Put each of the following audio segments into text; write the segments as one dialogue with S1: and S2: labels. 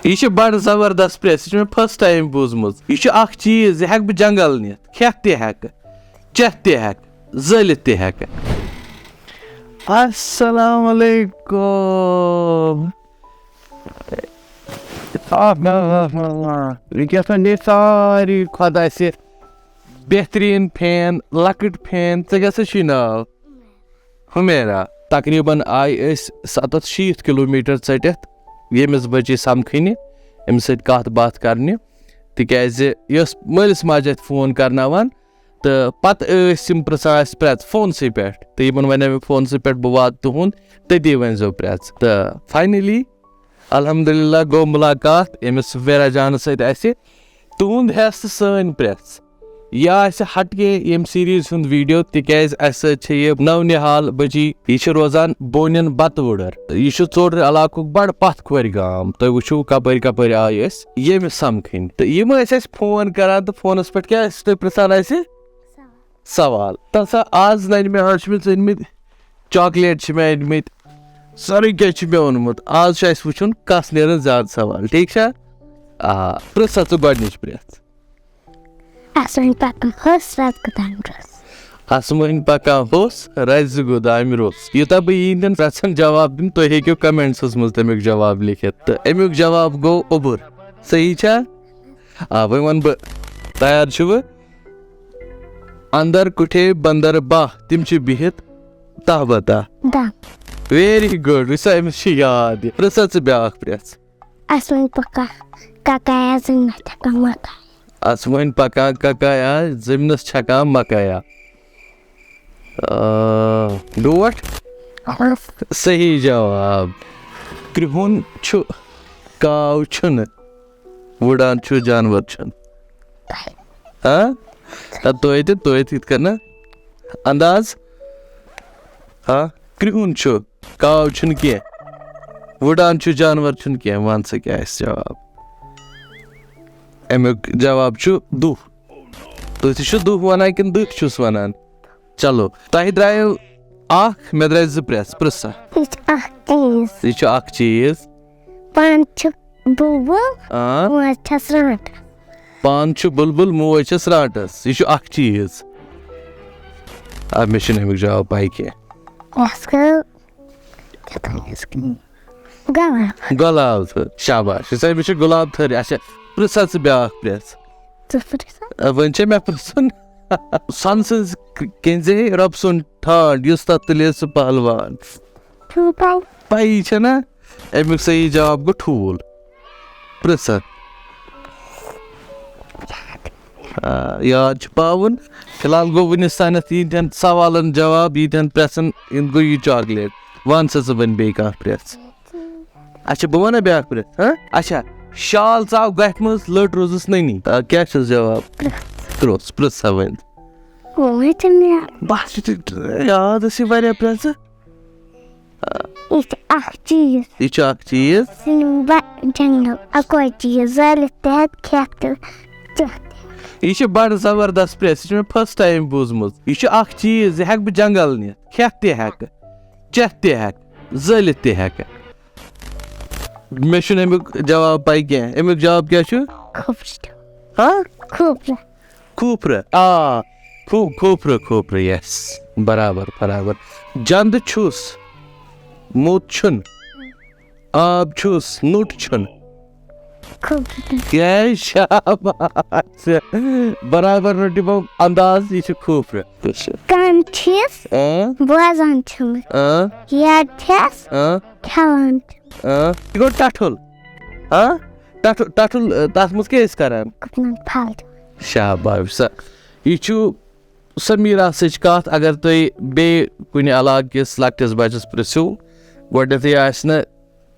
S1: यह बड़ जबरदस्त प्रेस यह फर्स्ट टाइम बोजमुत यह अख चीज यह बह जंगल नित खेत तक चेथ तक जलित तक अस्सलाम वालेकुम सारी खुदा से बेहतरीन फैन लकट फैन ऐ नाव हुमेरा तकरीबन आय 760 किलोमीटर टित यमिस बचे समखने अमिस सत कत बात करने तिकाज यस मलिस माजे फोन करनावान तो पत पृछान प्रेस फोन से पे तो यमन वन मे फोन से पे बह वात तुहुंद तती वनजो प्रेस तो फाइनली अल्हम्दुलिल्लाह गो मुलाकात अमिस वेरा जान सत तुहुंद हेस तो सन प्रेस यह हटके यम सीरीज हुंद वीडियो तिकाज यह नवनिहाल बजी यह रोजान बोनियन बतवुडर यह चोर इलाकुक बड़ पथ खोर गाम तुम वो कपर कपर आय ये समखन तो यम फोन करान तो फोनस पे क्या तुम पृछान सवाल तसा आज नन मे आज अनमित चॉकलेट मे अनमित सारे क्या मे ओनमुत आज वुचुन कस नेरन ज्यादा सवाल ठीक आ पृछा च गोडनिच प्रेस असमन पका होस रज गोदाम रोस यूता बह इन प्रश्न जवाब दिन तुम हेको कमेंट्स मज तमिक जवाब लिखित तो अमुक जवाब गो ओबुर सही छा वन वन बह तैयार छुव अंदर कुठे बंदर बाह तिम छ बिहित तह बता वेरी गुड विसा अमिस याद पृछा च ब्याख प्रेस
S2: असमन पका ककाया
S1: असमन पका ककाया जमिनस छका मकाया डोट सही जवाब कृहुन छु काव छुन वुडान छु जानवर छुन हाँ तो इत करना अंदाज हाँ कृहुन छु काव छुन क्या वुडान छु जानवर छुन क्या वन स क्या जवाब अमुक जवाब छु दुह तुम दुह वन कि दुख छुस वनान चलो तह द्राय मे द्राय ज प्रेस पृछा यह अख चीज
S2: पान छु
S1: बुलबुल मोज छस राटस यह अख चीज मे अमुक जवाब पाई क्या गुलाब शाबाश अमिस गुलाब थर अच्छा पृछा च ब्याख प्रेस वन मे पृछुन सन सज केंजे रब सुन ठाड युस तत तुले सु पहलवान पाई छना अमुक सही जवाब गो ठूल पृछा याद पावन फिलहाल गो वनिस तानत यीन सवालन जवाब यीन प्रेसन इन गो यह चॉकलेट वन सा वन बे कह प्रेस अच्छा बह वन ब्याख प्रेस हाँ अच्छा शाल चाव गठ मज लट रोजस ननी क्या जवाब त्रोस पृछा वन बस याद वारिया प्रेस
S2: यह अख चीज
S1: यह बड़ जबरदस्त प्रेस यह फर्स्ट टाइम बोजमुत यह अख चीज यह बह जंगल नित खेत तक चेथ तक जलित तक मे अमुक जवाब पाई क्या अमुक जवाब क्या खोपर खोपर यस बराबर बराबर जंद छुस मुत छुन आब छुस नुट छुन शाबाश बराबर रटिबो अंदाज यह खोपर
S2: कान छस बोजन छुम याद छस खेलान
S1: गो टठुल हाँ टठुल तथ मज क्या करान शाबाश यह समीरा सच कत अगर तुम बे कुन इलाक किस लकटिस बचस पृछो गोडनैथै आसि न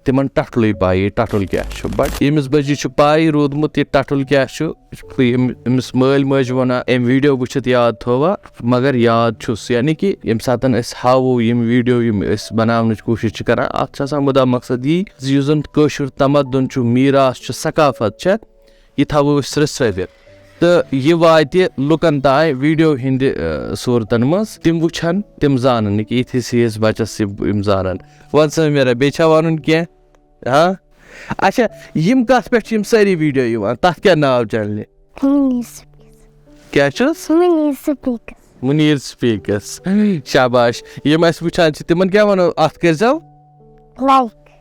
S1: तिमन टठुल पाई टठुल क्या बट यमिस बजी पाई रोदमुत यह टठुल क्या अमिस मल मज वन अम वीडियो वुचित याद थोवा मगर याद छुस यानी कि यम सातन हावो यम वीडियो बनावन कोशिश करान अत मुदा मकसद यह जन कशुर तमद्दुन मीरास सकाफत यह थवो रसवित तो यह वात लुकन ताय वीडियो हिंद सूरतन मज तिम वुछन तिम जानन कि इथिस बचस यम जानन वन सा मेरा बे वन क्या हाँ अच्छा यम कत पे यम सारी वीडियो युवान तथ क्या नाव चैनल क्या मुनीर स्पीकर्स शाबाश यम अस वुचान तिमन क्या वनो अथ करजो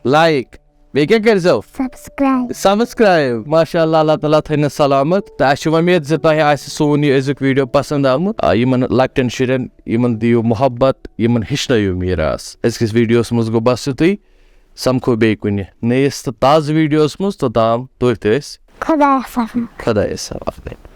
S1: लाइक बे क्या करजो सब्सक्राइब माशाअल्लाह अल्लाह ताला थैन सलामत त अश उम्मीद ज तह आस सोन यह अजुक वीडियो पसंद आमुत यमन लक्टन शुरन यमन दियो मोहब्बत यमन हिचनयो मीरास अजकिस वीडियोस मज गो बस युतुई समखो बे कुन नयस तो ताज वीडियोस मज तोताम तुह खुदायस हवाले।